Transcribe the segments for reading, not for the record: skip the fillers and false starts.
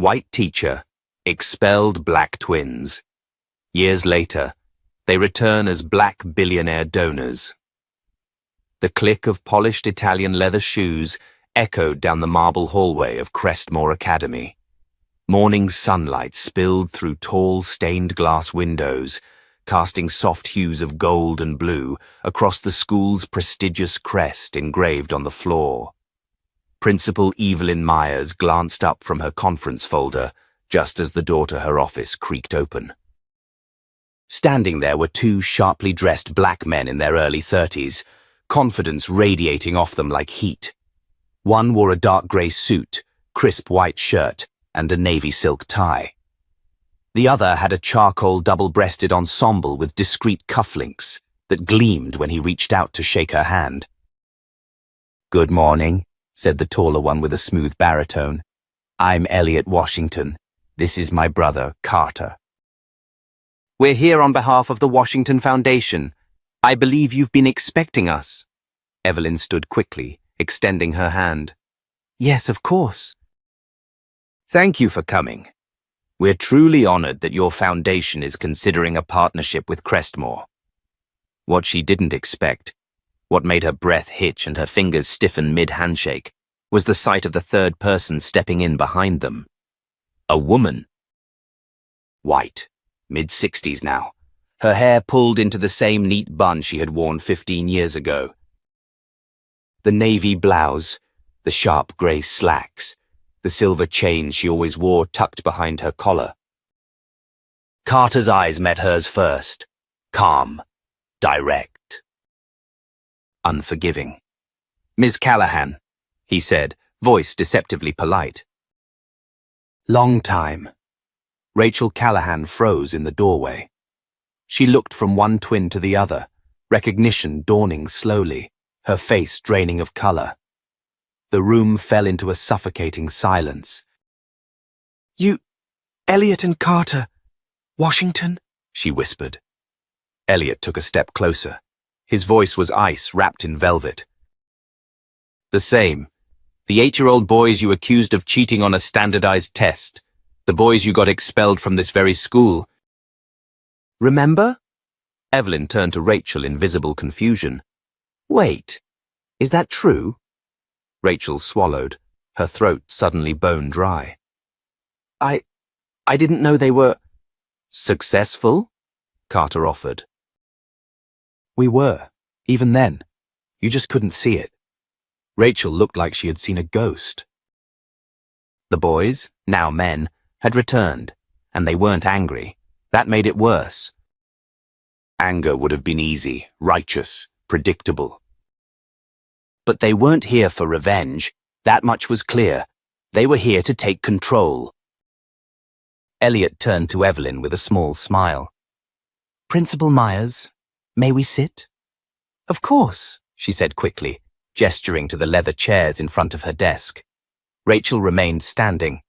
White teacher, expelled black twins. Years later, they return as black billionaire donors. The click of polished Italian leather shoes echoed down the marble hallway of Crestmore Academy. Morning sunlight spilled through tall stained glass windows, casting soft hues of gold and blue across the school's prestigious crest engraved on the floor. Principal Evelyn Myers glanced up from her conference folder just as the door to her office creaked open. Standing there were two sharply dressed black men in their early 30s, confidence radiating off them like heat. One wore a dark grey suit, crisp white shirt, and a navy silk tie. The other had a charcoal double-breasted ensemble with discreet cufflinks that gleamed when he reached out to shake her hand. "Good morning," said the taller one with a smooth baritone. "I'm Elliot Washington. This is my brother, Carter." "We're here on behalf of the Washington Foundation. I believe you've been expecting us." Evelyn stood quickly, extending her hand. "Yes, of course." "Thank you for coming. We're truly honored that your foundation is considering a partnership with Crestmore." What she didn't expect, what made her breath hitch and her fingers stiffen mid-handshake, was the sight of the third person stepping in behind them. A woman. White, mid-60s now, her hair pulled into the same neat bun she had worn 15 years ago. The navy blouse, the sharp grey slacks, the silver chain she always wore tucked behind her collar. Carter's eyes met hers first, calm, direct, unforgiving. "Ms. Callahan," he said, voice deceptively polite. "Long time." Rachel Callahan froze in the doorway. She looked from one twin to the other, recognition dawning slowly, her face draining of color. The room fell into a suffocating silence. "You, Elliot and Carter, Washington?" she whispered. Elliot took a step closer. His voice was ice wrapped in velvet. "The same. The 8-year-old boys you accused of cheating on a standardized test. The boys you got expelled from this very school." "Remember?" Evelyn turned to Rachel in visible confusion. "Wait, is that true?" Rachel swallowed, her throat suddenly bone dry. I didn't know they were..." "Successful?" Carter offered. "We were, even then. You just couldn't see it." Rachel looked like she had seen a ghost. The boys, now men, had returned, and they weren't angry. That made it worse. Anger would have been easy, righteous, predictable. But they weren't here for revenge. That much was clear. They were here to take control. Elliot turned to Evelyn with a small smile. "Principal Myers, may we sit?" "Of course," she said quickly, gesturing to the leather chairs in front of her desk. Rachel remained standing.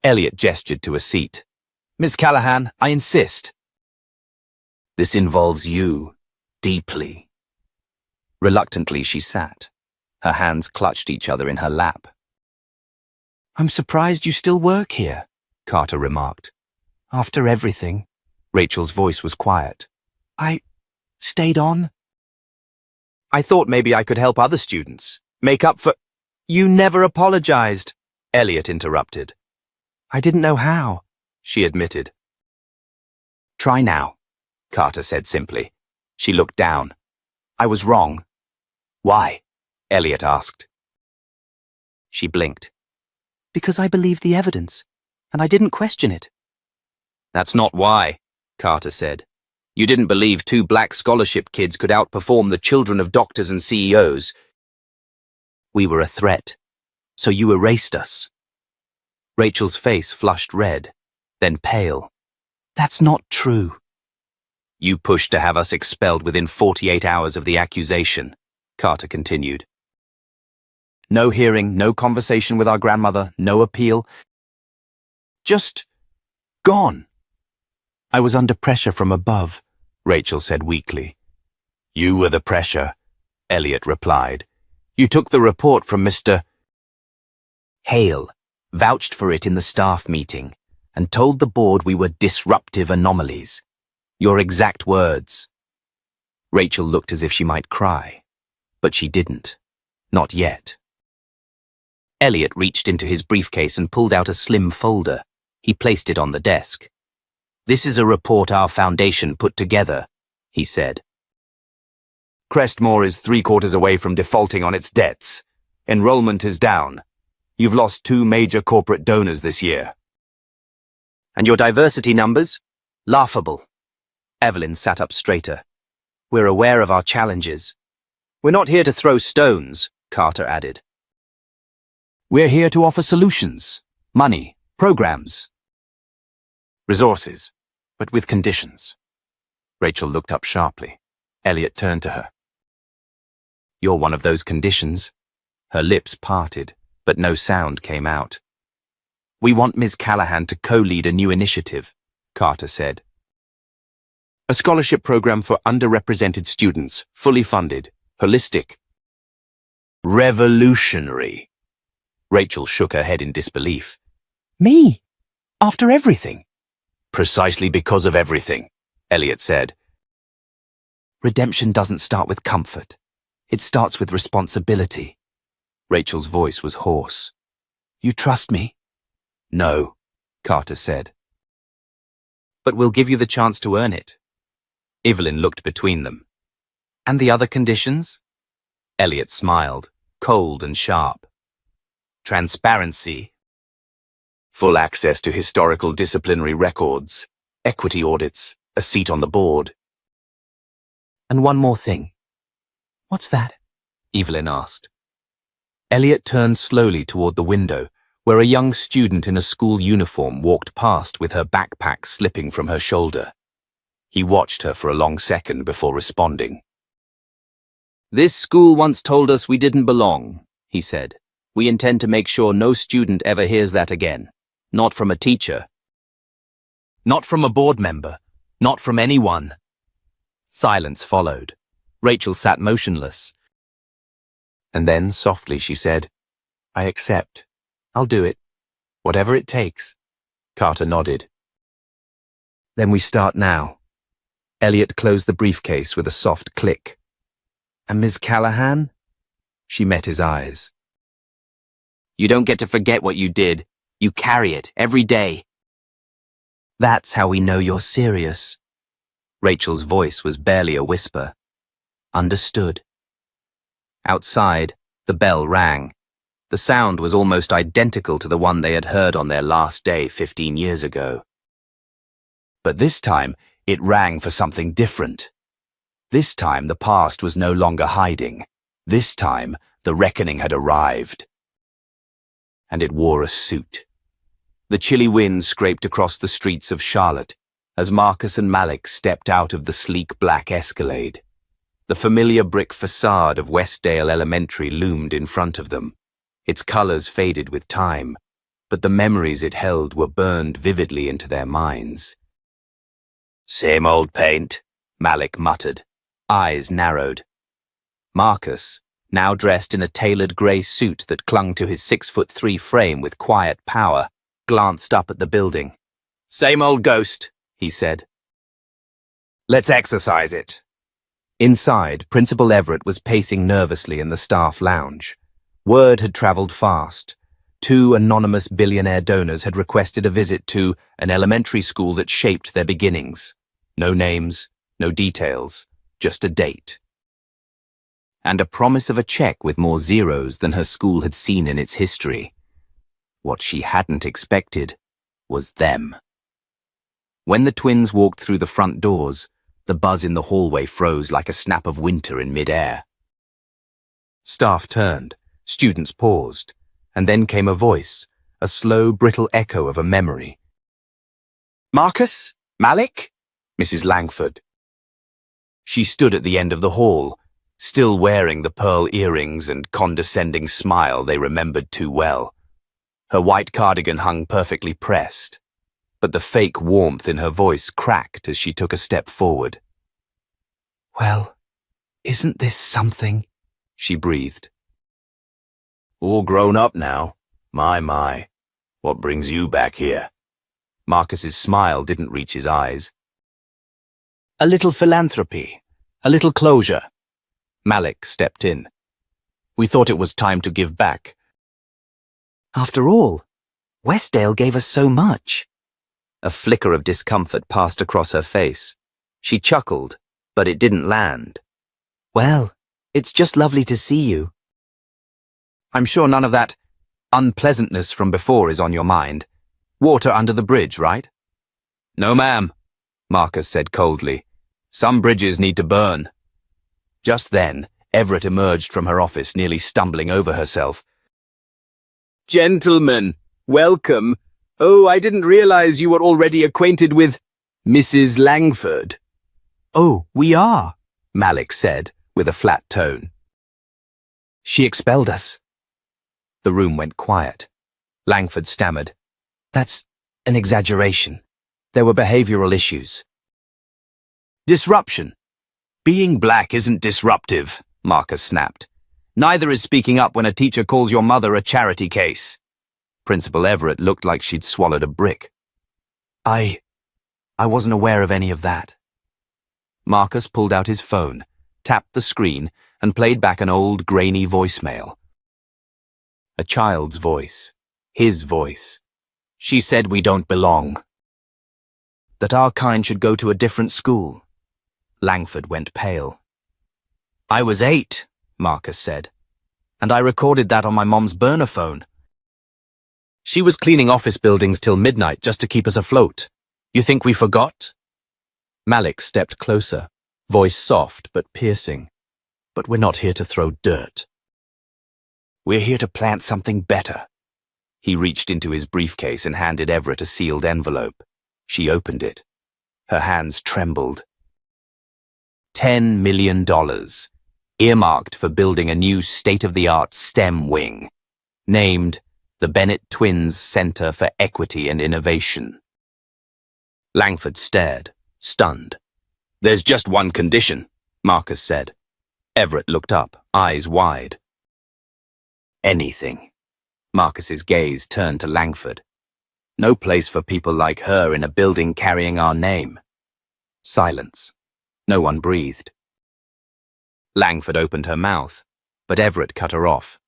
Elliot gestured to a seat. "Ms. Callahan, I insist." "This involves you, deeply." Reluctantly, she sat. Her hands clutched each other in her lap. "I'm surprised you still work here," Carter remarked. "After everything." Rachel's voice was quiet. "I stayed on." "I thought maybe I could help other students. Make up for..." "You never apologized," Elliot interrupted. "I didn't know how," she admitted. "Try now," Carter said simply. She looked down. "I was wrong." "Why?" Elliot asked. She blinked. "Because I believed the evidence, and I didn't question it." "That's not why," Carter said. "You didn't believe 2 black scholarship kids could outperform the children of doctors and CEOs. We were a threat, so you erased us." Rachel's face flushed red, then pale. "That's not true." "You pushed to have us expelled within 48 hours of the accusation," Carter continued. "No hearing, no conversation with our grandmother, no appeal. Just gone." "I was under pressure from above," Rachel said weakly. "You were the pressure," Elliot replied. "You took the report from Mr. Hale," vouched for it in the staff meeting, and told the board we were disruptive anomalies. Your exact words. Rachel looked as if she might cry, but she didn't. Not yet. Elliot reached into his briefcase and pulled out a slim folder. He placed it on the desk. "This is a report our foundation put together," he said. "Crestmore is 3/4 away from defaulting on its debts. Enrollment is down. You've lost 2 major corporate donors this year. And your diversity numbers? Laughable." Evelyn sat up straighter. "We're aware of our challenges." "We're not here to throw stones," Carter added. "We're here to offer solutions, money, programs, resources, but with conditions." Rachel looked up sharply. Elliot turned to her. "You're one of those conditions." Her lips parted, but no sound came out. "We want Ms. Callahan to co-lead a new initiative," Carter said. "A scholarship program for underrepresented students, fully funded, holistic." "Revolutionary." Rachel shook her head in disbelief. "Me? After everything?" "Precisely because of everything," Elliot said. "Redemption doesn't start with comfort. It starts with responsibility." Rachel's voice was hoarse. "You trust me?" "No," Carter said. "But we'll give you the chance to earn it." Evelyn looked between them. "And the other conditions?" Elliot smiled, cold and sharp. "Transparency. Full access to historical disciplinary records, equity audits, a seat on the board." "And one more thing." "What's that?" Evelyn asked. Elliot turned slowly toward the window, where a young student in a school uniform walked past with her backpack slipping from her shoulder. He watched her for a long second before responding. "This school once told us we didn't belong," he said. "We intend to make sure no student ever hears that again. Not from a teacher. Not from a board member. Not from anyone." Silence followed. Rachel sat motionless. And then, softly, she said, "I accept. I'll do it. Whatever it takes." Carter nodded. "Then we start now." Elliot closed the briefcase with a soft click. "And Ms. Callahan?" She met his eyes. "You don't get to forget what you did. You carry it every day." "That's how we know you're serious." Rachel's voice was barely a whisper. "Understood." Outside, the bell rang. The sound was almost identical to the one they had heard on their last day 15 years ago. But this time, it rang for something different. This time, the past was no longer hiding. This time, the reckoning had arrived. And it wore a suit. The chilly wind scraped across the streets of Charlotte as Marcus and Malik stepped out of the sleek black Escalade. The familiar brick facade of Westdale Elementary loomed in front of them. Its colors faded with time, but the memories it held were burned vividly into their minds. "Same old paint," Malik muttered, eyes narrowed. Marcus, now dressed in a tailored grey suit that clung to his 6'3" frame with quiet power, glanced up at the building. "Same old ghost," he said. "Let's exercise it." Inside, Principal Everett was pacing nervously in the staff lounge. Word had traveled fast. 2 anonymous billionaire donors had requested a visit to an elementary school that shaped their beginnings. No names, no details, just a date. And a promise of a check with more zeros than her school had seen in its history. What she hadn't expected was them. When the twins walked through the front doors, the buzz in the hallway froze like a snap of winter in mid-air. Staff turned, students paused, and then came a voice, a slow, brittle echo of a memory. "Marcus? Malik?" Mrs. Langford. She stood at the end of the hall, still wearing the pearl earrings and condescending smile they remembered too well. Her white cardigan hung perfectly pressed, but the fake warmth in her voice cracked as she took a step forward. "Well, isn't this something?" she breathed. "All grown up now. My. What brings you back here? Marcus's smile didn't reach his eyes. A little philanthropy, a little closure. Malik stepped in. We thought it was time to give back. After all, Westdale gave us so much. A flicker of discomfort passed across her face. She chuckled, but it didn't land. Well, it's just lovely to see you. I'm sure none of that unpleasantness from before is on your mind. Water under the bridge, right? No, ma'am, Marcus said coldly. Some bridges need to burn. Just then, Everett emerged from her office, nearly stumbling over herself. Gentlemen, welcome. Oh, I didn't realize you were already acquainted with Mrs. Langford. Oh, we are, Malik said, with a flat tone. She expelled us. The room went quiet. Langford stammered. That's an exaggeration. There were behavioral issues. Disruption. Being black isn't disruptive, Marcus snapped. Neither is speaking up when a teacher calls your mother a charity case. Principal Everett looked like she'd swallowed a brick. I wasn't aware of any of that. Marcus pulled out his phone, tapped the screen, and played back an old, grainy voicemail. A child's voice. His voice. She said we don't belong. That our kind should go to a different school. Langford went pale. I was 8, Marcus said, and I recorded that on my mom's burner phone. She was cleaning office buildings till midnight just to keep us afloat. You think we forgot? Malik stepped closer, voice soft but piercing. But we're not here to throw dirt. We're here to plant something better. He reached into his briefcase and handed Everett a sealed envelope. She opened it. Her hands trembled. $10 million, earmarked for building a new state-of-the-art STEM wing, named the Bennett Twins Center for Equity and Innovation. Langford stared, stunned. There's just one condition, Marcus said. Everett looked up, eyes wide. Anything. Marcus's gaze turned to Langford. No place for people like her in a building carrying our name. Silence. No one breathed. Langford opened her mouth, but Everett cut her off.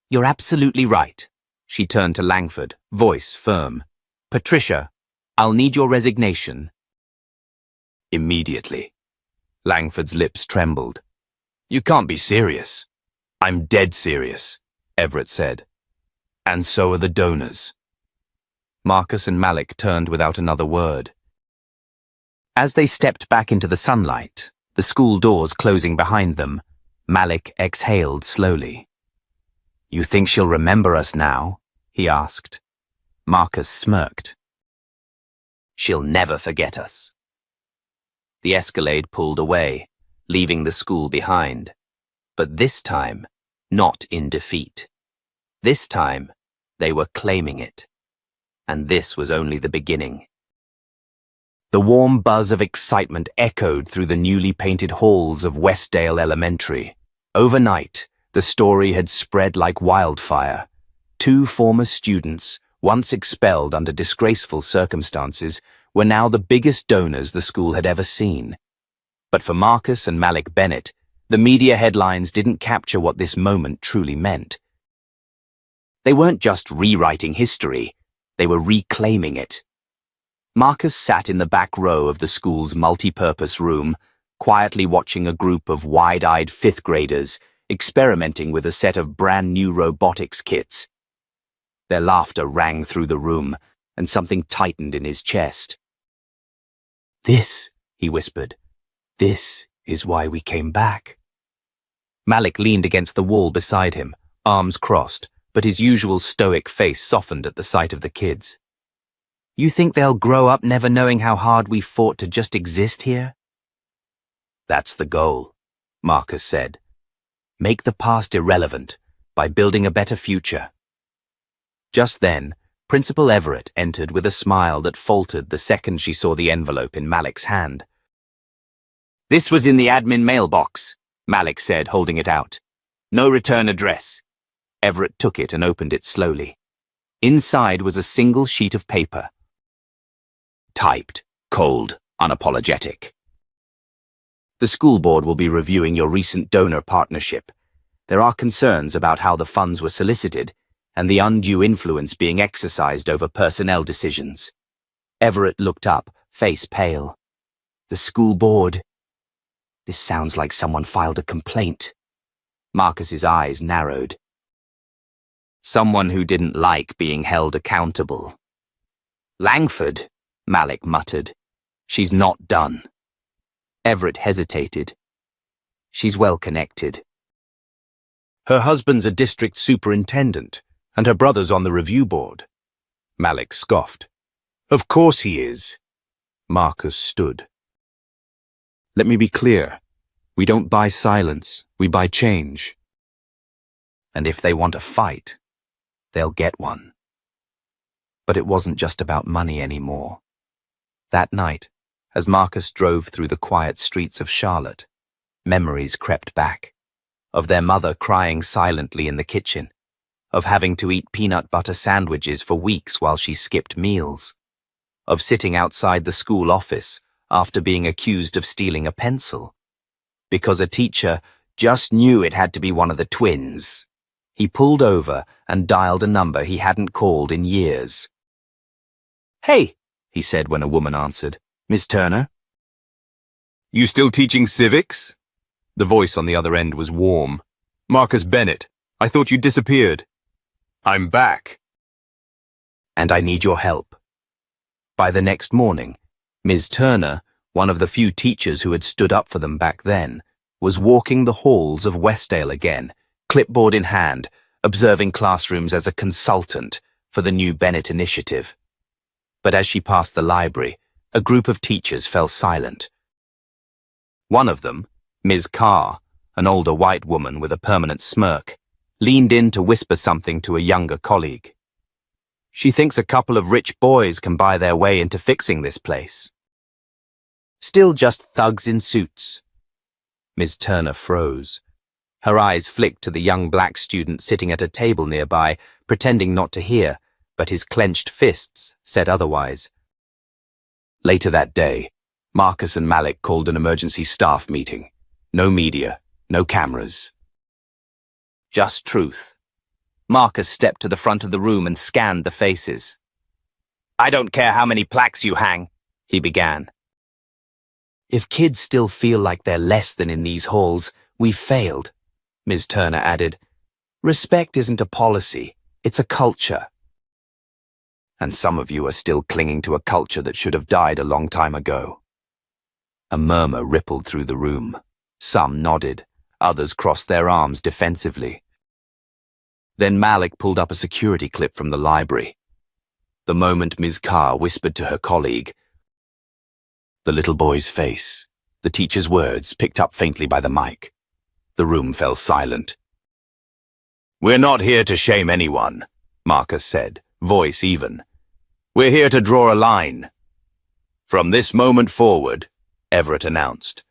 You're absolutely right. She turned to Langford, voice firm. Patricia, I'll need your resignation. Immediately. Langford's lips trembled. You can't be serious. I'm dead serious, Everett said. And so are the donors. Marcus and Malik turned without another word. As they stepped back into the sunlight, the school doors closing behind them, Malik exhaled slowly. You think she'll remember us now? He asked. Marcus smirked. She'll never forget us. The Escalade pulled away, leaving the school behind. But this time, not in defeat. This time, they were claiming it. And this was only the beginning. The warm buzz of excitement echoed through the newly painted halls of Westdale Elementary. Overnight, the story had spread like wildfire. 2 former students, once expelled under disgraceful circumstances, were now the biggest donors the school had ever seen. But for Marcus and Malik Bennett, the media headlines didn't capture what this moment truly meant. They weren't just rewriting history, they were reclaiming it. Marcus sat in the back row of the school's multi-purpose room, quietly watching a group of wide-eyed 5th graders experimenting with a set of brand-new robotics kits. Their laughter rang through the room, and something tightened in his chest. This, he whispered, this is why we came back. Malik leaned against the wall beside him, arms crossed, but his usual stoic face softened at the sight of the kids. You think they'll grow up never knowing how hard we fought to just exist here? That's the goal, Marcus said. Make the past irrelevant by building a better future. Just then, Principal Everett entered with a smile that faltered the second she saw the envelope in Malik's hand. This was in the admin mailbox, Malik said, holding it out. No return address. Everett took it and opened it slowly. Inside was a single sheet of paper. Typed, cold, unapologetic. The school board will be reviewing your recent donor partnership. There are concerns about how the funds were solicited and the undue influence being exercised over personnel decisions. Everett looked up, face pale. The school board. This sounds like someone filed a complaint. Marcus's eyes narrowed. Someone who didn't like being held accountable. Langford, Malik muttered. She's not done. Everett hesitated. She's well connected. Her husband's a district superintendent, and her brother's on the review board. Malik scoffed. Of course he is. Marcus stood. Let me be clear. We don't buy silence, we buy change. And if they want a fight, they'll get one. But it wasn't just about money anymore. That night, as Marcus drove through the quiet streets of Charlotte, memories crept back. Of their mother crying silently in the kitchen, of having to eat peanut butter sandwiches for weeks while she skipped meals, of sitting outside the school office after being accused of stealing a pencil, because a teacher just knew it had to be one of the twins. He pulled over and dialed a number he hadn't called in years. Hey, he said when a woman answered. Miss Turner? You still teaching civics? The voice on the other end was warm. Marcus Bennett, I thought you disappeared. I'm back. And I need your help. By the next morning, Ms. Turner, one of the few teachers who had stood up for them back then, was walking the halls of Westdale again, clipboard in hand, observing classrooms as a consultant for the new Bennett initiative. But as she passed the library, a group of teachers fell silent. One of them, Ms. Carr, an older white woman with a permanent smirk, leaned in to whisper something to a younger colleague. She thinks a couple of rich boys can buy their way into fixing this place. Still just thugs in suits. Ms. Turner froze. Her eyes flicked to the young black student sitting at a table nearby, pretending not to hear, but his clenched fists said otherwise. Later that day, Marcus and Malik called an emergency staff meeting. No media, no cameras. Just truth. Marcus stepped to the front of the room and scanned the faces. I don't care how many plaques you hang, he began. If kids still feel like they're less than in these halls, we've failed, Ms. Turner added. Respect isn't a policy, it's a culture. And some of you are still clinging to a culture that should have died a long time ago. A murmur rippled through the room. Some nodded, others crossed their arms defensively. Then Malik pulled up a security clip from the library. The moment Ms. Carr whispered to her colleague, the little boy's face, the teacher's words picked up faintly by the mic. The room fell silent. We're not here to shame anyone, Marcus said, voice even. We're here to draw a line. From this moment forward, Everett announced,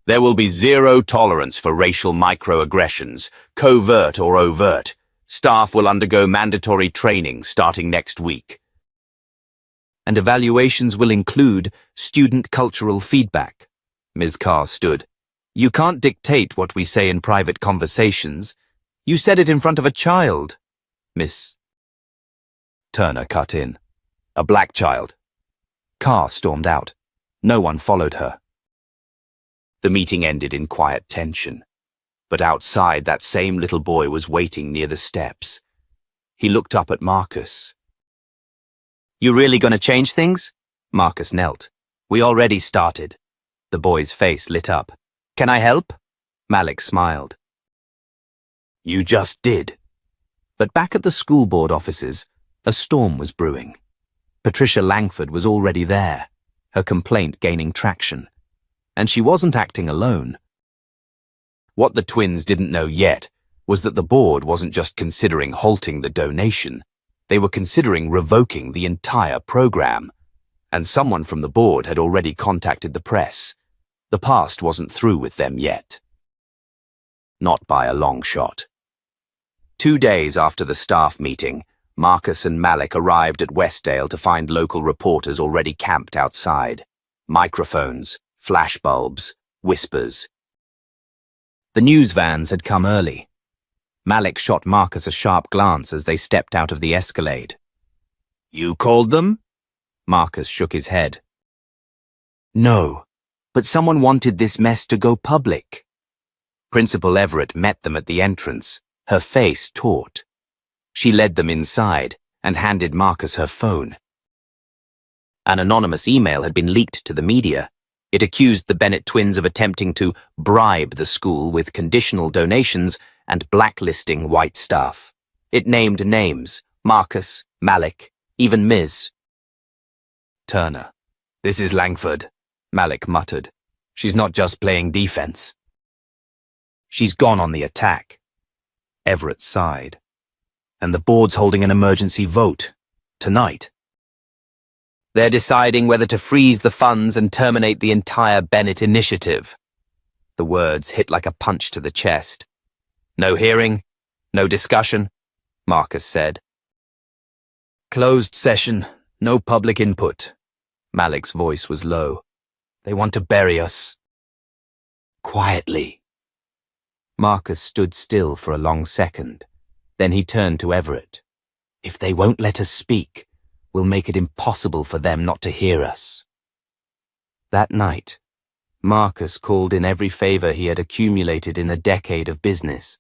there will be zero tolerance for racial microaggressions, covert or overt. Staff will undergo mandatory training starting next week. And evaluations will include student cultural feedback. Ms. Carr stood. You can't dictate what we say in private conversations. You said it in front of a child. Miss Turner cut in. A black child. Carr stormed out. No one followed her. The meeting ended in quiet tension. But outside, that same little boy was waiting near the steps. He looked up at Marcus. You really gonna change things? Marcus knelt. We already started. The boy's face lit up. Can I help? Malik smiled. You just did. But back at the school board offices, a storm was brewing. Patricia Langford was already there, her complaint gaining traction. And she wasn't acting alone. What the twins didn't know yet was that the board wasn't just considering halting the donation. They were considering revoking the entire program. And someone from the board had already contacted the press. The past wasn't through with them yet. Not by a long shot. 2 days after the staff meeting, Marcus and Malik arrived at Westdale to find local reporters already camped outside. Microphones, flashbulbs, whispers. The news vans had come early. Malik shot Marcus a sharp glance as they stepped out of the Escalade. "You called them?" Marcus shook his head. "No, but someone wanted this mess to go public." Principal Everett met them at the entrance, her face taut. She led them inside and handed Marcus her phone. An anonymous email had been leaked to the media. It accused the Bennett twins of attempting to bribe the school with conditional donations and blacklisting white staff. It named names: Marcus, Malik, even Ms. Turner. "This is Langford," Malik muttered. "She's not just playing defense. She's gone on the attack." Everett sighed. "And the board's holding an emergency vote. Tonight. They're deciding whether to freeze the funds and terminate the entire Bennett initiative." The words hit like a punch to the chest. "No hearing, no discussion," Marcus said. "Closed session, no public input." Malik's voice was low. "They want to bury us." "Quietly." Marcus stood still for a long second. Then he turned to Everett. "If they won't let us speak, we'll make it impossible for them not to hear us." That night, Marcus called in every favor he had accumulated in a decade of business.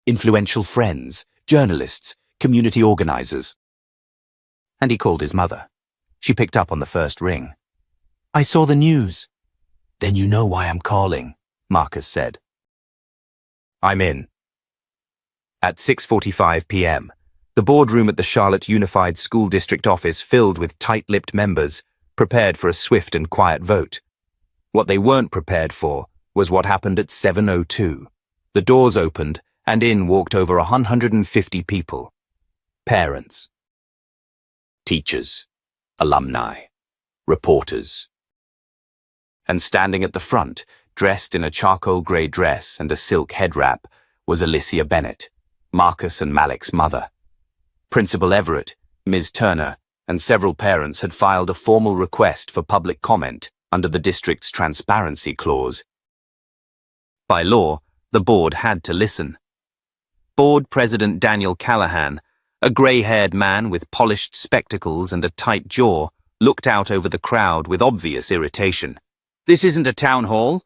Influential friends, journalists, community organizers. And he called his mother. She picked up on the first ring. "I saw the news." "Then you know why I'm calling," Marcus said. "I'm in." At 6:45 p.m., the boardroom at the Charlotte Unified School District office filled with tight-lipped members, prepared for a swift and quiet vote. What they weren't prepared for was what happened at 7:02. The doors opened, and in walked over 150 people. Parents, teachers, alumni, reporters. And standing at the front, dressed in a charcoal grey dress and a silk head wrap, was Alicia Bennett, Marcus and Malik's mother. Principal Everett, Ms. Turner, and several parents had filed a formal request for public comment under the district's transparency clause. By law, the board had to listen. Board President Daniel Callahan, a grey-haired man with polished spectacles and a tight jaw, looked out over the crowd with obvious irritation. "This isn't a town hall."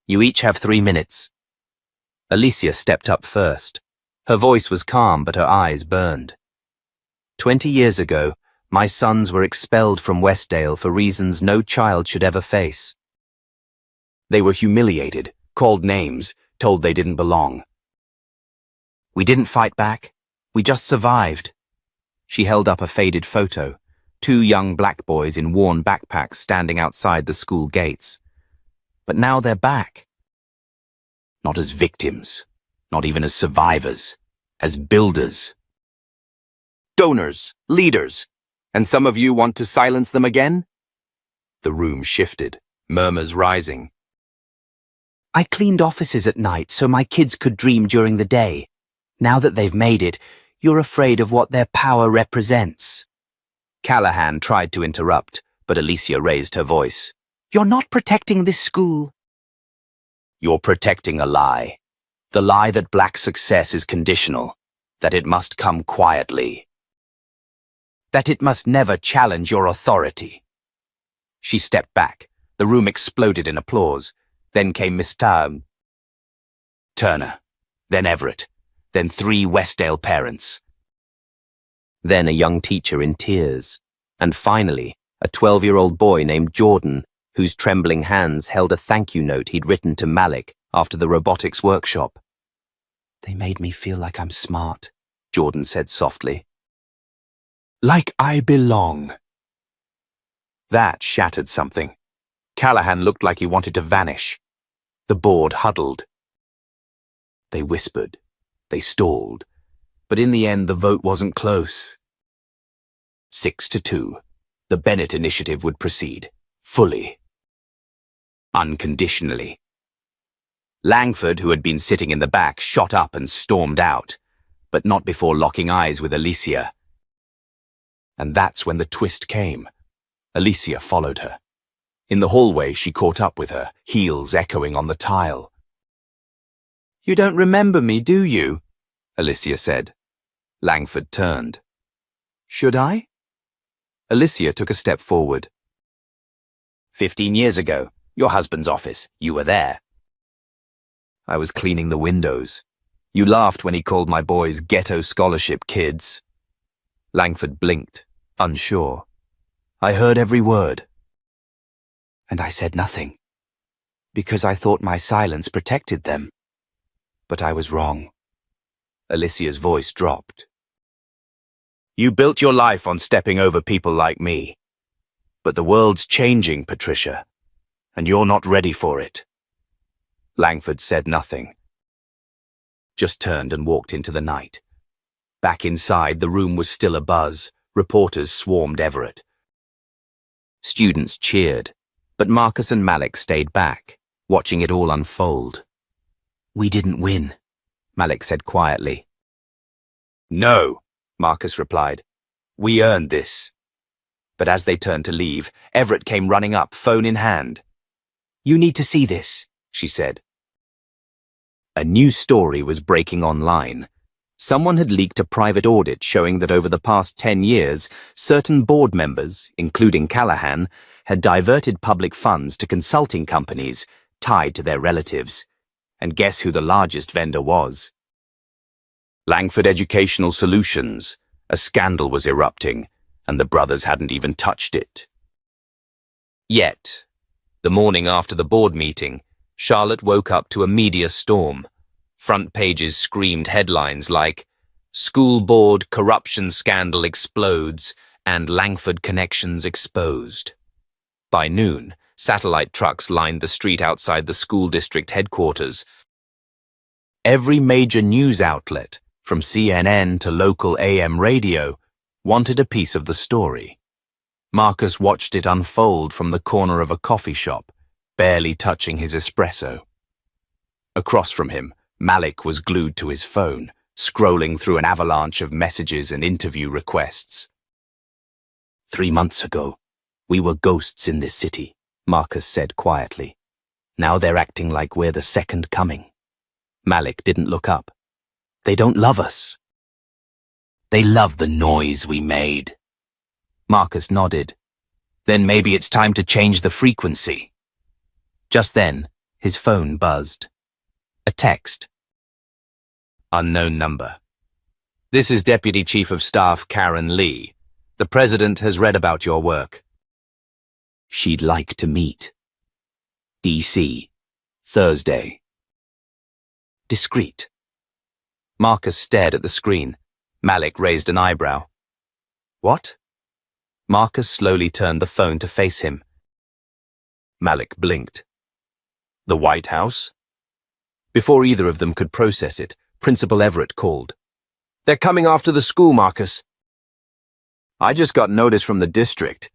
"You each have 3 minutes." Alicia stepped up first. Her voice was calm, but her eyes burned. 20 years ago, my sons were expelled from Westdale for reasons no child should ever face. They were humiliated, called names, told they didn't belong. We didn't fight back. We just survived. She held up a faded photo, 2 young black boys in worn backpacks standing outside the school gates. But now they're back. Not as victims, not even as survivors, as builders. Donors, leaders, and some of you want to silence them again? The room shifted, murmurs rising. I cleaned offices at night so my kids could dream during the day. Now that they've made it, you're afraid of what their power represents. Callahan tried to interrupt, but Alicia raised her voice. You're not protecting this school. You're protecting a lie. The lie that black success is conditional, that it must come quietly, that it must never challenge your authority. She stepped back. The room exploded in applause. Then came Miss Turner, then Everett, then 3 Westdale parents. Then a young teacher in tears, and finally, a 12-year-old boy named Jordan, whose trembling hands held a thank you note he'd written to Malik after the robotics workshop. They made me feel like I'm smart, Jordan said softly. Like I belong. That shattered something. Callahan looked like he wanted to vanish. The board huddled. They whispered. They stalled. But in the end, the vote wasn't close. 6-2. The Bennett initiative would proceed. Fully. Unconditionally. Langford, who had been sitting in the back, shot up and stormed out. but not before locking eyes with Alicia. And that's when the twist came. Alicia followed her. In the hallway, she caught up with her, heels echoing on the tile. "You don't remember me, do you?" Alicia said. Langford turned. "Should I?" Alicia took a step forward. 15 years ago, your husband's office. You were there." "I was cleaning the windows. You laughed when he called my boys ghetto scholarship kids." Langford blinked, unsure. "I heard every word." "And I said nothing, because I thought my silence protected them. But I was wrong." Alicia's voice dropped. "You built your life on stepping over people like me. But the world's changing, Patricia, and you're not ready for it." Langford said nothing, just turned and walked into the night. Back inside, the room was still abuzz. Reporters swarmed Everett. Students cheered, but Marcus and Malik stayed back, watching it all unfold. "We didn't win," Malik said quietly. "No," Marcus replied. "We earned this." But as they turned to leave, Everett came running up, phone in hand. "You need to see this," she said. A new story was breaking online. Someone had leaked a private audit showing that over the past 10 years, certain board members, including Callahan, had diverted public funds to consulting companies tied to their relatives. And guess who the largest vendor was? Langford Educational Solutions. A scandal was erupting, and the brothers hadn't even touched it. Yet, the morning after the board meeting, Charlotte woke up to a media storm. Front pages screamed headlines like, "School Board Corruption Scandal Explodes" and "Langford Connections Exposed." By noon, satellite trucks lined the street outside the school district headquarters. Every major news outlet, from CNN to local AM radio, wanted a piece of the story. Marcus watched it unfold from the corner of a coffee shop, barely touching his espresso. Across from him, Malik was glued to his phone, scrolling through an avalanche of messages and interview requests. 3 months ago, we were ghosts in this city, Marcus said quietly. Now they're acting like we're the second coming. Malik didn't look up. They don't love us. They love the noise we made. Marcus nodded. Then maybe it's time to change the frequency. Just then, his phone buzzed. A text. Unknown number. "This is Deputy Chief of Staff Karen Lee. The President has read about your work. She'd like to meet. DC. Thursday." Discreet. Marcus stared at the screen. Malik raised an eyebrow. "What?" Marcus slowly turned the phone to face him. Malik blinked. "The White House?" Before either of them could process it, Principal Everett called. "They're coming after the school, Marcus." "I just got notice from the district.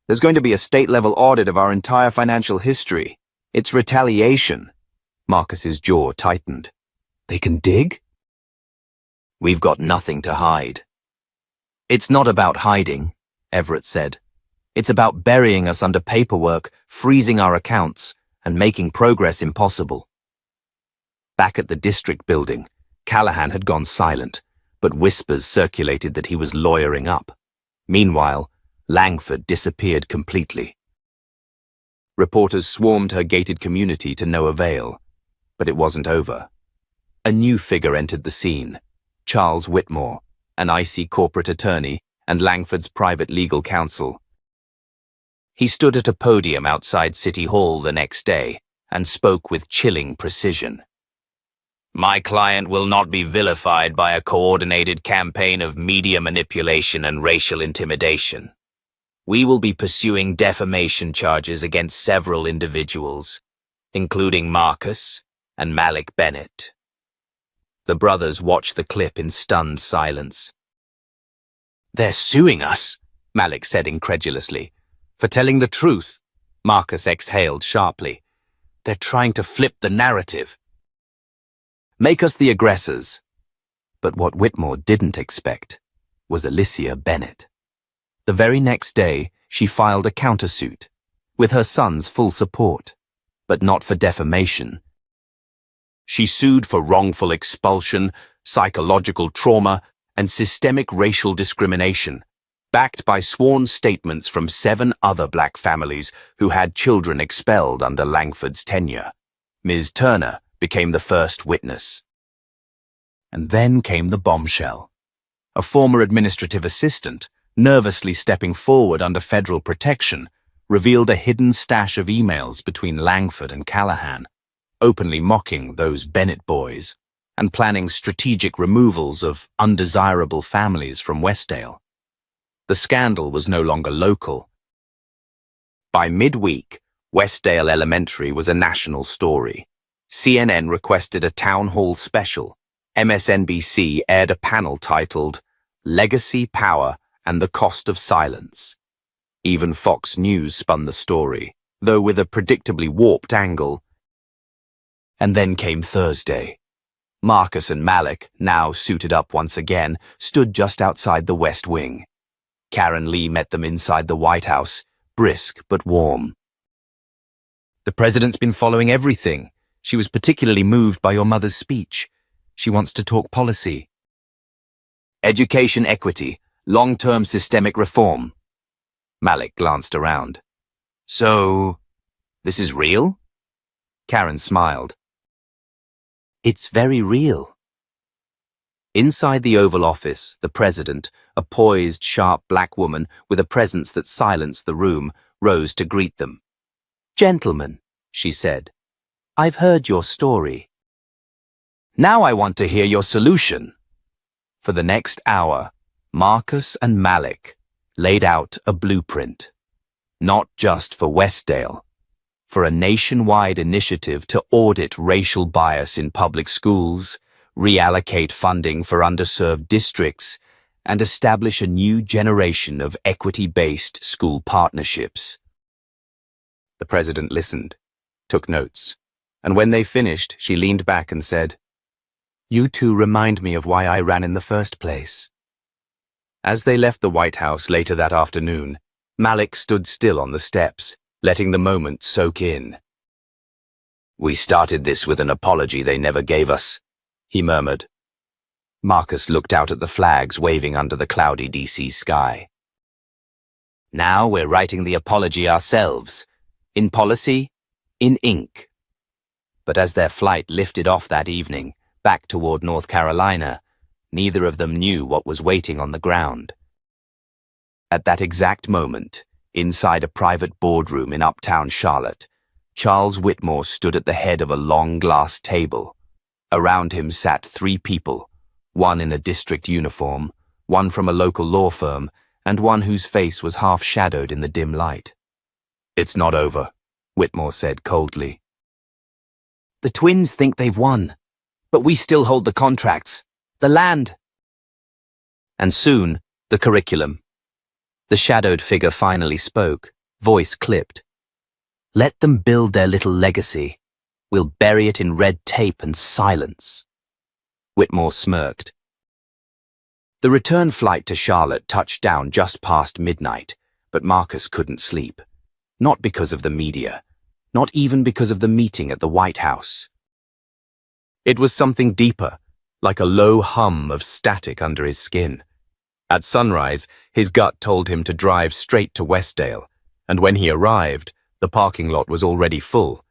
There's going to be a state-level audit of our entire financial history. It's retaliation." Marcus's jaw tightened. "They can dig?" "We've got nothing to hide." "It's not about hiding," Everett said. "It's about burying us under paperwork, freezing our accounts, and making progress impossible." Back at the district building, Callahan had gone silent, but whispers circulated that he was lawyering up. Meanwhile, Langford disappeared completely. Reporters swarmed her gated community to no avail, but it wasn't over. A new figure entered the scene, Charles Whitmore, an icy corporate attorney and Langford's private legal counsel. He stood at a podium outside City Hall the next day and spoke with chilling precision. "My client will not be vilified by a coordinated campaign of media manipulation and racial intimidation. We will be pursuing defamation charges against several individuals, including Marcus and Malik Bennett." The brothers watched the clip in stunned silence. "They're suing us," Malik said incredulously. "For telling the truth," Marcus exhaled sharply. "They're trying to flip the narrative. Make us the aggressors." But what Whitmore didn't expect was Alicia Bennett. The very next day, she filed a countersuit, with her son's full support, but not for defamation. She sued for wrongful expulsion, psychological trauma, and systemic racial discrimination, backed by sworn statements from 7 other black families who had children expelled under Langford's tenure. Ms. Turner became the first witness. And then came the bombshell. A former administrative assistant, nervously stepping forward under federal protection, revealed a hidden stash of emails between Langford and Callahan, openly mocking those Bennett boys and planning strategic removals of undesirable families from Westdale. The scandal was no longer local. By midweek, Westdale Elementary was a national story. CNN requested a town hall special. MSNBC aired a panel titled Legacy, Power, and the Cost of Silence. Even Fox News spun the story, though with a predictably warped angle. And then came Thursday. Marcus and Malik, now suited up once again, stood just outside the West Wing. Karen Lee met them inside the White House, brisk but warm. "The president's been following everything. She was particularly moved by your mother's speech. She wants to talk policy. Education equity, long-term systemic reform." Malik glanced around. "So, this is real?" Karen smiled. "It's very real." Inside the Oval Office, the president, a poised, sharp black woman with a presence that silenced the room, rose to greet them. "Gentlemen," she said, "I've heard your story. Now I want to hear your solution." For the next hour, Marcus and Malik laid out a blueprint, not just for Westdale, for a nationwide initiative to audit racial bias in public schools, reallocate funding for underserved districts, and establish a new generation of equity-based school partnerships. The president listened, took notes, and when they finished, she leaned back and said, "You two remind me of why I ran in the first place." As they left the White House later that afternoon, Malik stood still on the steps, letting the moment soak in. "We started this with an apology they never gave us," he murmured. Marcus looked out at the flags waving under the cloudy DC sky. "Now we're writing the apology ourselves, in policy, in ink." But as their flight lifted off that evening, back toward North Carolina, neither of them knew what was waiting on the ground. At that exact moment, inside a private boardroom in uptown Charlotte, Charles Whitmore stood at the head of a long glass table. Around him sat 3 people, one in a district uniform, one from a local law firm, and one whose face was half shadowed in the dim light. "It's not over," Whitmore said coldly. "The twins think they've won, but we still hold the contracts, the land." And soon, the curriculum. The shadowed figure finally spoke, voice clipped. "Let them build their little legacy. We'll bury it in red tape and silence." Whitmore smirked. The return flight to Charlotte touched down just past midnight, but Marcus couldn't sleep. Not because of the media, not even because of the meeting at the White House. It was something deeper, like a low hum of static under his skin. At sunrise, his gut told him to drive straight to Westdale, and when he arrived, the parking lot was already full.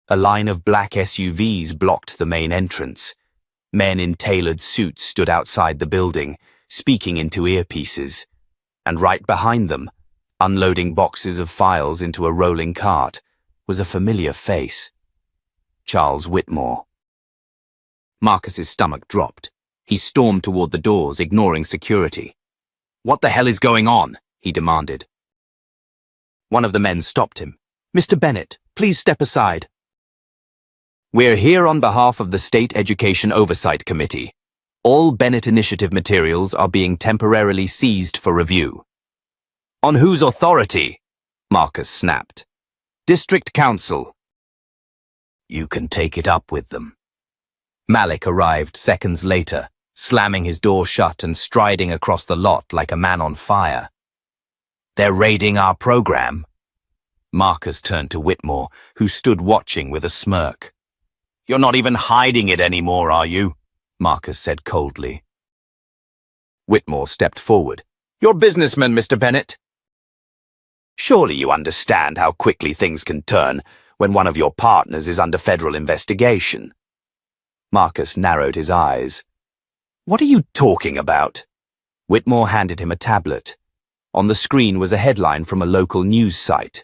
A line of black SUVs blocked the main entrance. Men in tailored suits stood outside the building, speaking into earpieces, and right behind them, unloading boxes of files into a rolling cart, was a familiar face. Charles Whitmore. Marcus's stomach dropped. He stormed toward the doors, ignoring security. "What the hell is going on?" he demanded. One of the men stopped him. "Mr. Bennett, please step aside." "We're here on behalf of the State Education Oversight Committee. All Bennett Initiative materials are being temporarily seized for review." "On whose authority?" Marcus snapped. "District Council." "You can take it up with them." Malik arrived seconds later, slamming his door shut and striding across the lot like a man on fire. "They're raiding our program." Marcus turned to Whitmore, who stood watching with a smirk. "You're not even hiding it anymore, are you?" Marcus said coldly. Whitmore stepped forward. "You're businessman, Mr. Bennett. Surely you understand how quickly things can turn when one of your partners is under federal investigation." Marcus narrowed his eyes. "What are you talking about?" Whitmore handed him a tablet. On the screen was a headline from a local news site.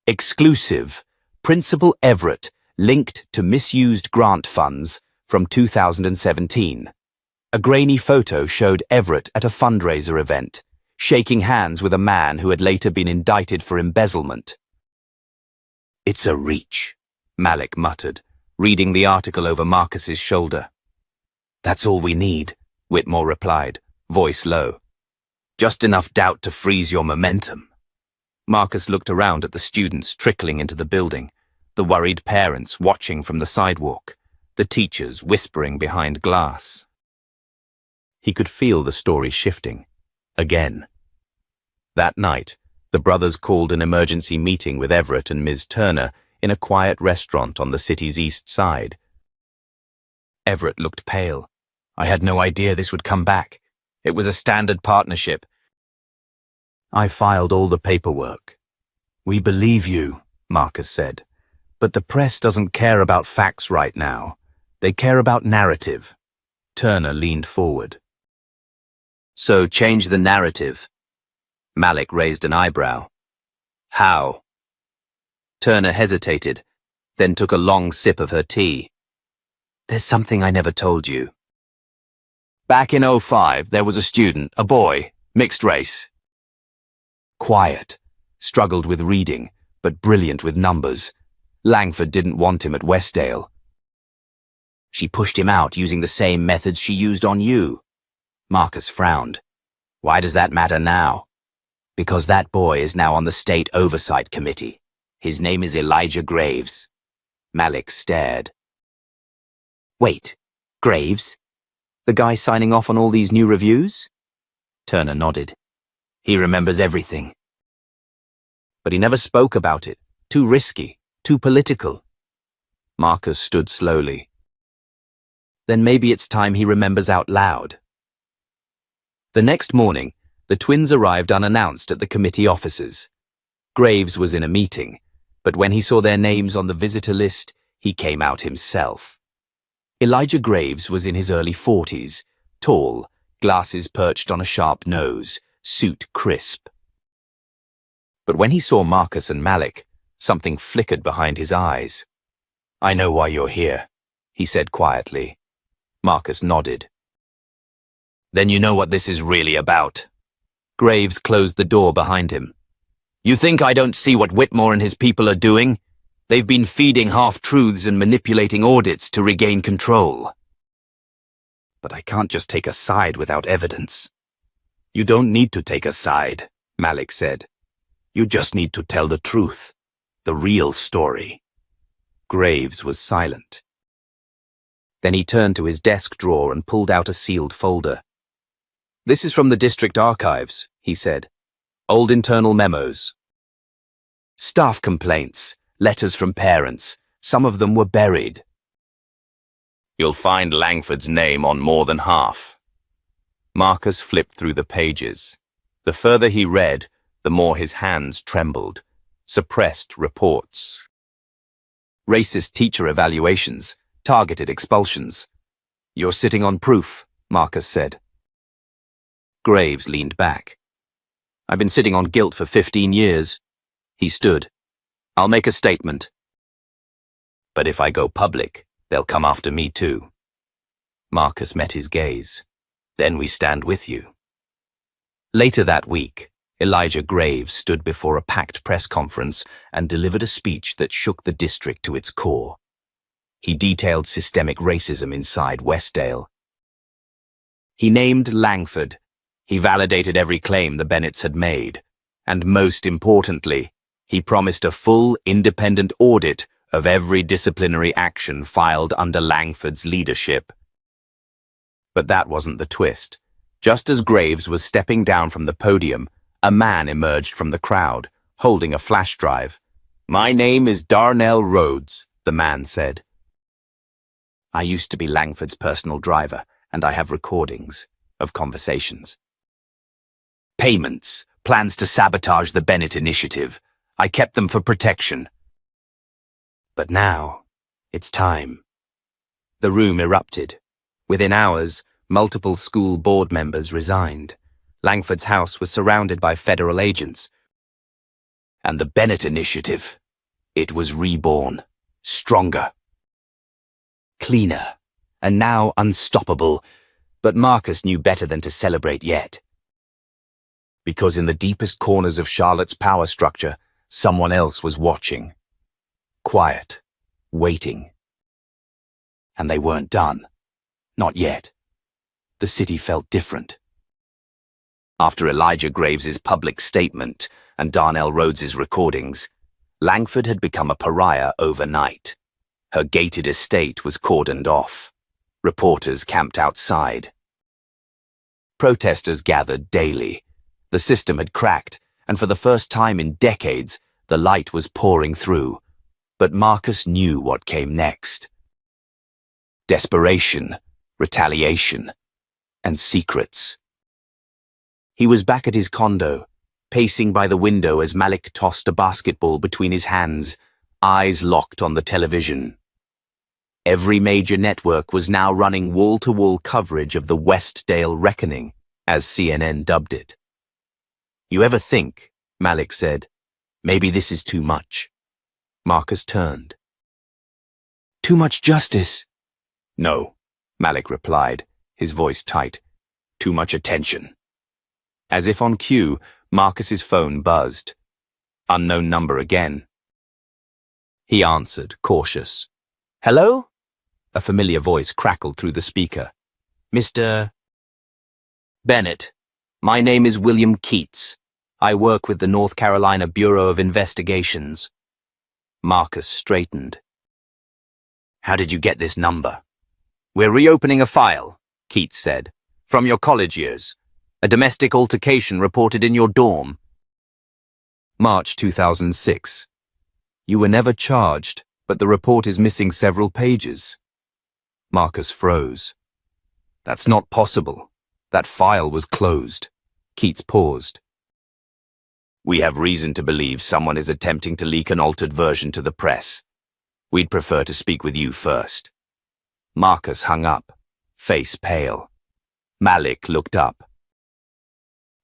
"Exclusive. Principal Everett linked to misused grant funds from 2017. A grainy photo showed Everett at a fundraiser event, shaking hands with a man who had later been indicted for embezzlement. "It's a reach," Malik muttered, reading the article over Marcus's shoulder. "That's all we need," Whitmore replied, voice low. "Just enough doubt to freeze your momentum." Marcus looked around at the students trickling into the building, the worried parents watching from the sidewalk, the teachers whispering behind glass. He could feel the story shifting. Again. That night, the brothers called an emergency meeting with Everett and Ms. Turner in a quiet restaurant on the city's east side. Everett looked pale. "I had no idea this would come back. It was a standard partnership. I filed all the paperwork." "We believe you," Marcus said. "But the press doesn't care about facts right now. They care about narrative." Turner leaned forward. "So change the narrative." Malik raised an eyebrow. "How?" Turner hesitated, then took a long sip of her tea. "There's something I never told you. Back in 2005, there was a student, a boy, mixed race. Quiet, struggled with reading, but brilliant with numbers. Langford didn't want him at Westdale. She pushed him out using the same methods she used on you." Marcus frowned. "Why does that matter now?" "Because that boy is now on the State Oversight Committee. His name is Elijah Graves." Malik stared. "Wait, Graves? The guy signing off on all these new reviews?" Turner nodded. "He remembers everything. But he never spoke about it. Too risky, too political." Marcus stood slowly. "Then maybe it's time he remembers out loud." The next morning, the twins arrived unannounced at the committee offices. Graves was in a meeting, but when he saw their names on the visitor list, he came out himself. Elijah Graves was in his early 40s, tall, glasses perched on a sharp nose, suit crisp. But when he saw Marcus and Malik, something flickered behind his eyes. "I know why you're here," he said quietly. Marcus nodded. "Then you know what this is really about." Graves closed the door behind him. "You think I don't see what Whitmore and his people are doing? They've been feeding half-truths and manipulating audits to regain control." "But I can't just take a side without evidence." "You don't need to take a side," Malik said. "You just need to tell the truth, the real story." Graves was silent. Then he turned to his desk drawer and pulled out a sealed folder. "This is from the district archives," he said. "Old internal memos. Staff complaints, letters from parents. Some of them were buried." "You'll find Langford's name on more than half." Marcus flipped through the pages. The further he read, the more his hands trembled. Suppressed reports. Racist teacher evaluations, targeted expulsions. "You're sitting on proof," Marcus said. Graves leaned back. "I've been sitting on guilt for 15 years. He stood. "I'll make a statement. But if I go public, they'll come after me too." Marcus met his gaze. "Then we stand with you." Later that week, Elijah Graves stood before a packed press conference and delivered a speech that shook the district to its core. He detailed systemic racism inside Westdale. He named Langford. He validated every claim the Bennetts had made. And most importantly, he promised a full, independent audit of every disciplinary action filed under Langford's leadership. But that wasn't the twist. Just as Graves was stepping down from the podium, a man emerged from the crowd, holding a flash drive. "My name is Darnell Rhodes," the man said. "I used to be Langford's personal driver, and I have recordings of conversations. Payments, plans to sabotage the Bennett initiative. I kept them for protection. But now, it's time." The room erupted. Within hours, multiple school board members resigned. Langford's house was surrounded by federal agents. And the Bennett initiative, it was reborn, stronger, cleaner, and now unstoppable. But Marcus knew better than to celebrate yet. Because in the deepest corners of Charlotte's power structure, someone else was watching. Quiet, waiting. And they weren't done. Not yet. The city felt different. After Elijah Graves's public statement and Darnell Rhodes's recordings, Langford had become a pariah overnight. Her gated estate was cordoned off. Reporters camped outside. Protesters gathered daily. The system had cracked, and for the first time in decades, the light was pouring through. But Marcus knew what came next. Desperation, retaliation, and secrets. He was back at his condo, pacing by the window as Malik tossed a basketball between his hands, eyes locked on the television. Every major network was now running wall-to-wall coverage of the Westdale Reckoning, as CNN dubbed it. "You ever think," Malik said, "maybe this is too much?" Marcus turned. "Too much justice?" "No," Malik replied, his voice tight. "Too much attention." As if on cue, Marcus's phone buzzed. Unknown number again. He answered, cautious. "Hello?" A familiar voice crackled through the speaker. "Mr. Bennett, my name is William Keats. I work with the North Carolina Bureau of Investigations." Marcus straightened. "How did you get this number?" "We're reopening a file," Keats said, "from your college years. A domestic altercation reported in your dorm." March 2006. "You were never charged, but the report is missing several pages." Marcus froze. "That's not possible. That file was closed." Keats paused. "We have reason to believe someone is attempting to leak an altered version to the press. We'd prefer to speak with you first." Marcus hung up, face pale. Malik looked up.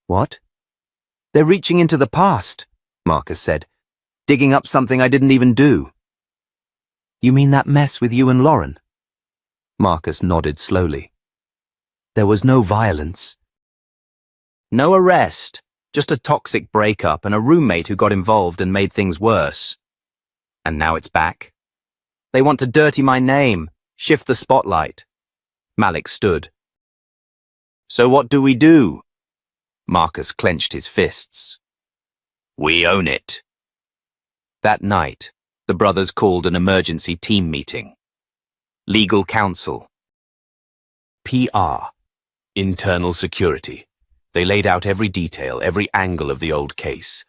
"What?" "They're reaching into the past," Marcus said, "digging up something I didn't even do." "You mean that mess with you and Lauren?" Marcus nodded slowly. "There was no violence." "No arrest. Just a toxic breakup and a roommate who got involved and made things worse. And now it's back. They want to dirty my name, shift the spotlight." Malik stood. "So what do we do?" Marcus clenched his fists. "We own it." That night, the brothers called an emergency team meeting. Legal counsel, PR, internal security. They laid out every detail, every angle of the old case.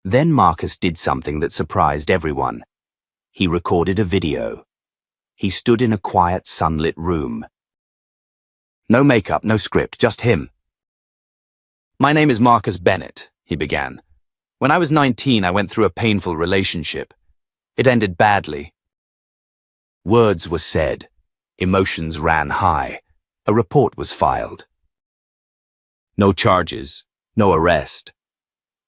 Then Marcus did something that surprised everyone. He recorded a video. He stood in a quiet, sunlit room. No makeup, no script, just him. "My name is Marcus Bennett," he began. "When I was 19, I went through a painful relationship. It ended badly." Words were said. Emotions ran high. A report was filed. No charges, no arrest.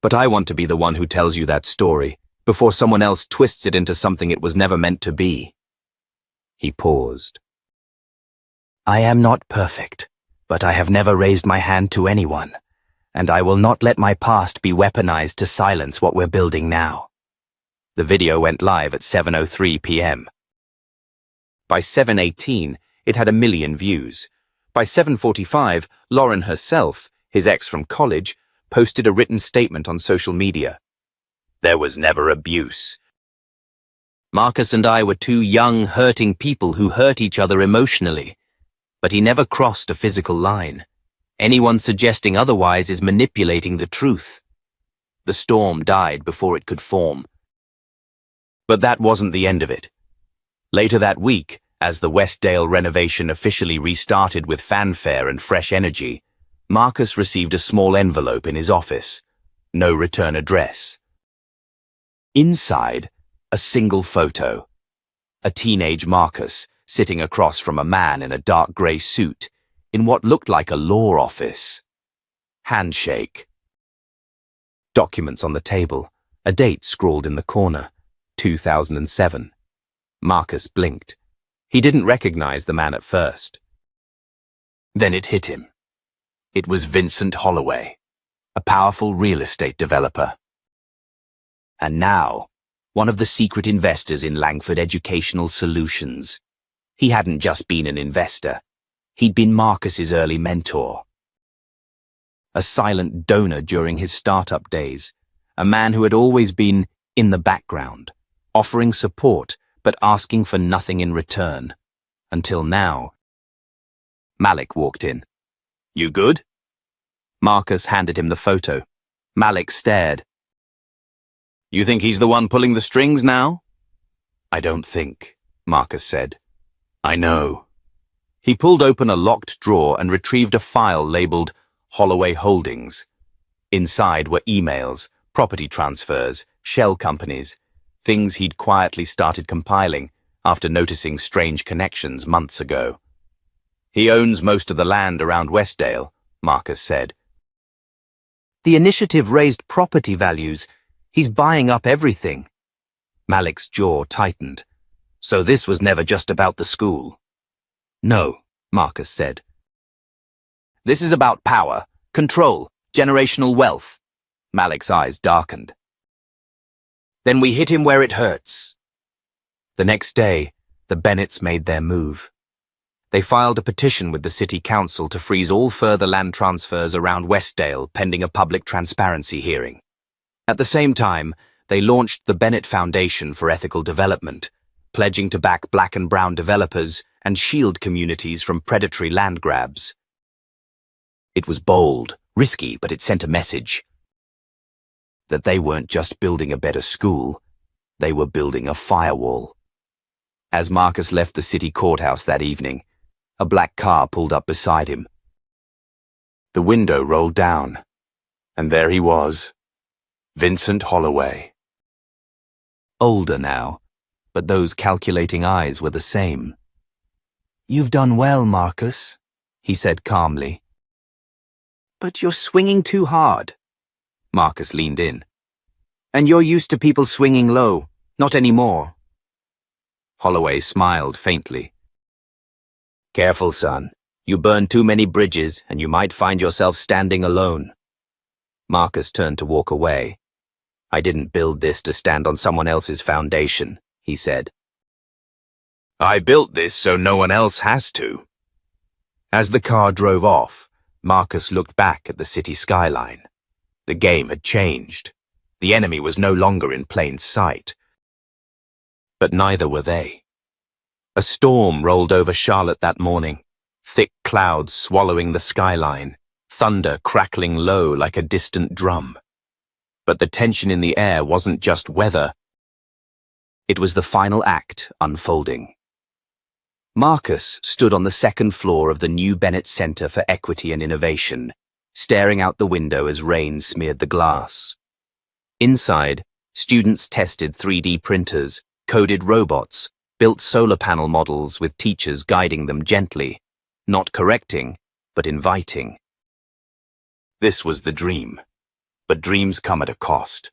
But I want to be the one who tells you that story, before someone else twists it into something it was never meant to be. He paused. "I am not perfect, but I have never raised my hand to anyone, and I will not let my past be weaponized to silence what we're building now." The video went live at 7:03 p.m. By 7:18, it had 1 million views. By 7:45, Lauren herself, his ex from college, posted a written statement on social media. "There was never abuse. Marcus and I were two young, hurting people who hurt each other emotionally, but he never crossed a physical line. Anyone suggesting otherwise is manipulating the truth. The storm died before it could form. But that wasn't the end of it. Later that week, as the Westdale renovation officially restarted with fanfare and fresh energy, Marcus received a small envelope in his office. No return address. Inside, a single photo. A teenage Marcus sitting across from a man in a dark grey suit in what looked like a law office. Handshake. Documents on the table, a date scrawled in the corner, 2007. Marcus blinked. He didn't recognize the man at first. Then it hit him. It was Vincent Holloway, a powerful real estate developer. And now, one of the secret investors in Langford Educational Solutions. He hadn't just been an investor. He'd been Marcus's early mentor. A silent donor during his startup days, a man who had always been in the background, offering support but asking for nothing in return. Until now. Malik walked in. "You good?" Marcus handed him the photo. Malik stared. "You think he's the one pulling the strings now?" "I don't think," Marcus said. "I know." He pulled open a locked drawer and retrieved a file labeled Holloway Holdings. Inside were emails, property transfers, shell companies, things he'd quietly started compiling after noticing strange connections months ago. "He owns most of the land around Westdale," Marcus said. "The initiative raised property values. He's buying up everything." Malik's jaw tightened. "So this was never just about the school?" "No," Marcus said. "This is about power, control, generational wealth." Malik's eyes darkened. "Then we hit him where it hurts." The next day, the Bennetts made their move. They filed a petition with the city council to freeze all further land transfers around Westdale pending a public transparency hearing. At the same time, they launched the Bennett Foundation for Ethical Development, pledging to back black and brown developers and shield communities from predatory land grabs. It was bold, risky, but it sent a message. That they weren't just building a better school, they were building a firewall. As Marcus left the city courthouse that evening, a black car pulled up beside him. The window rolled down, and there he was, Vincent Holloway. Older now, but those calculating eyes were the same. "You've done well, Marcus," he said calmly. "But you're swinging too hard." Marcus leaned in. "And you're used to people swinging low. Not anymore." Holloway smiled faintly. "Careful, son. You burn too many bridges, and you might find yourself standing alone." Marcus turned to walk away. "I didn't build this to stand on someone else's foundation," he said. "I built this so no one else has to." As the car drove off, Marcus looked back at the city skyline. The game had changed. The enemy was no longer in plain sight. But neither were they. A storm rolled over Charlotte that morning, thick clouds swallowing the skyline, thunder crackling low like a distant drum. But the tension in the air wasn't just weather. It was the final act unfolding. Marcus stood on the second floor of the new Bennett Center for Equity and Innovation, staring out the window as rain smeared the glass. Inside, students tested 3D printers, coded robots, built solar panel models with teachers guiding them gently, not correcting, but inviting. This was the dream. But dreams come at a cost.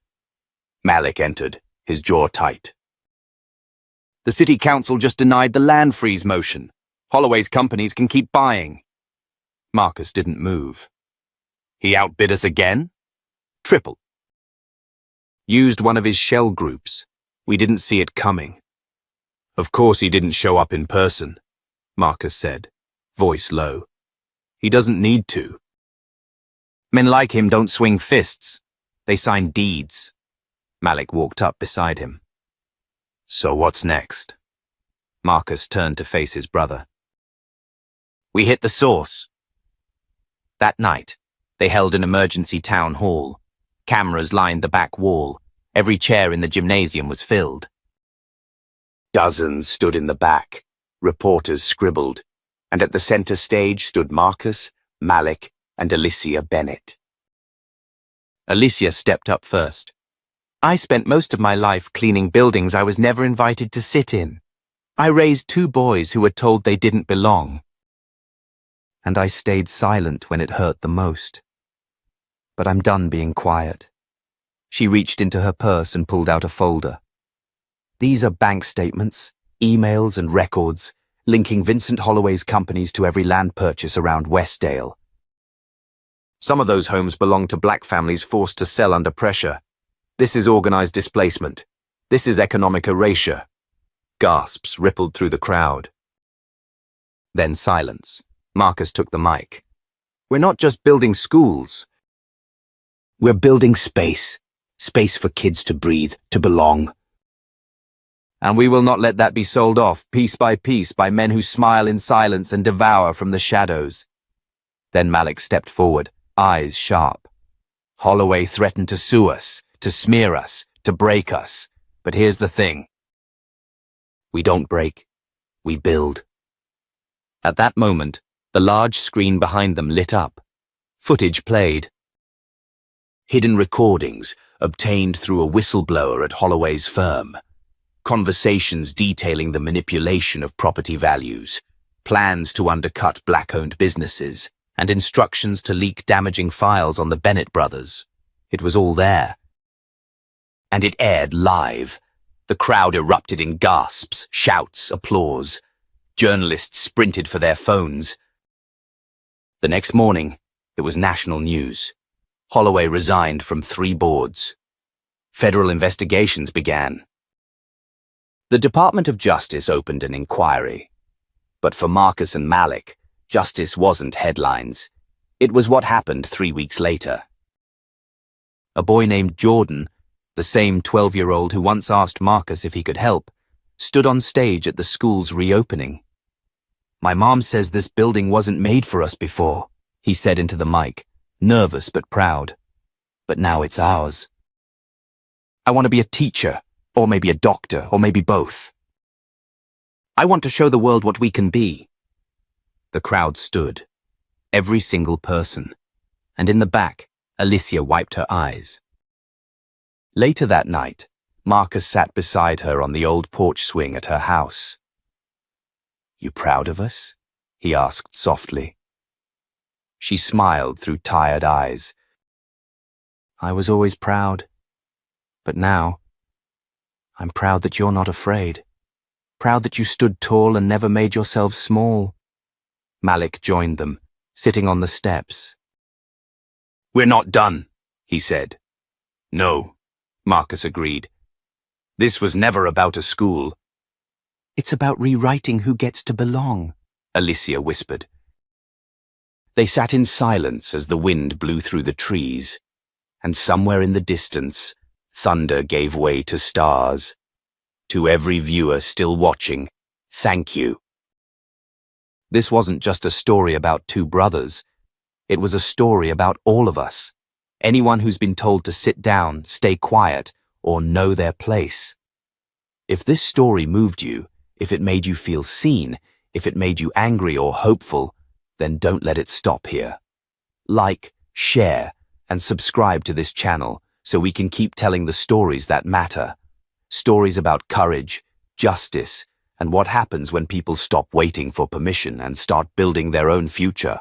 Malik entered, his jaw tight. "The city council just denied the land freeze motion. Holloway's companies can keep buying." Marcus didn't move. "He outbid us again?" "Triple." "Used one of his shell groups. We didn't see it coming." "Of course he didn't show up in person," Marcus said, voice low. "He doesn't need to." "Men like him don't swing fists. They sign deeds." Malik walked up beside him. So what's next? Marcus turned to face his brother. We hit the source. That night, they held an emergency town hall. Cameras lined the back wall. Every chair in the gymnasium was filled. Dozens stood in the back. Reporters scribbled. And at the center stage stood Marcus, Malik, and Alicia Bennett. Alicia stepped up first. I spent most of my life cleaning buildings I was never invited to sit in. I raised 2 boys who were told they didn't belong. And I stayed silent when it hurt the most. But I'm done being quiet. She reached into her purse and pulled out a folder. These are bank statements, emails and records, linking Vincent Holloway's companies to every land purchase around Westdale. Some of those homes belong to black families forced to sell under pressure. This is organized displacement. This is economic erasure. Gasps rippled through the crowd. Then silence. Marcus took the mic. We're not just building schools. We're building space. Space for kids to breathe, to belong. And we will not let that be sold off, piece by men who smile in silence and devour from the shadows. Then Malik stepped forward, eyes sharp. Holloway threatened to sue us, to smear us, to break us. But here's the thing. We don't break. We build. At that moment, the large screen behind them lit up. Footage played. Hidden recordings obtained through a whistleblower at Holloway's firm. Conversations detailing the manipulation of property values, plans to undercut black-owned businesses, and instructions to leak damaging files on the Bennett brothers. It was all there. And it aired live. The crowd erupted in gasps, shouts, applause. Journalists sprinted for their phones. The next morning, it was national news. Holloway resigned from 3 boards. Federal investigations began. The Department of Justice opened an inquiry. But for Marcus and Malik, justice wasn't headlines. It was what happened 3 weeks later. A boy named Jordan, the same 12-year-old who once asked Marcus if he could help, stood on stage at the school's reopening. My mom says this building wasn't made for us before, he said into the mic, nervous but proud. But now it's ours. I want to be a teacher, or maybe a doctor, or maybe both. I want to show the world what we can be. The crowd stood, every single person, and in the back, Alicia wiped her eyes. Later that night, Marcus sat beside her on the old porch swing at her house. You proud of us? He asked softly. She smiled through tired eyes. I was always proud. But now, I'm proud that you're not afraid. Proud that you stood tall and never made yourselves small. Malik joined them, sitting on the steps. We're not done, he said. No, Marcus agreed. This was never about a school. It's about rewriting who gets to belong, Alicia whispered. They sat in silence as the wind blew through the trees, and somewhere in the distance, thunder gave way to stars. To every viewer still watching, thank you. This wasn't just a story about 2 brothers. It was a story about all of us. Anyone who's been told to sit down, stay quiet, or know their place. If this story moved you, if it made you feel seen, if it made you angry or hopeful, then don't let it stop here. Like, share, and subscribe to this channel so we can keep telling the stories that matter. Stories about courage, justice, and what happens when people stop waiting for permission and start building their own future.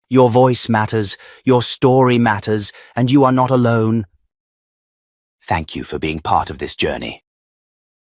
Your voice matters, your story matters, and you are not alone. Thank you for being part of this journey.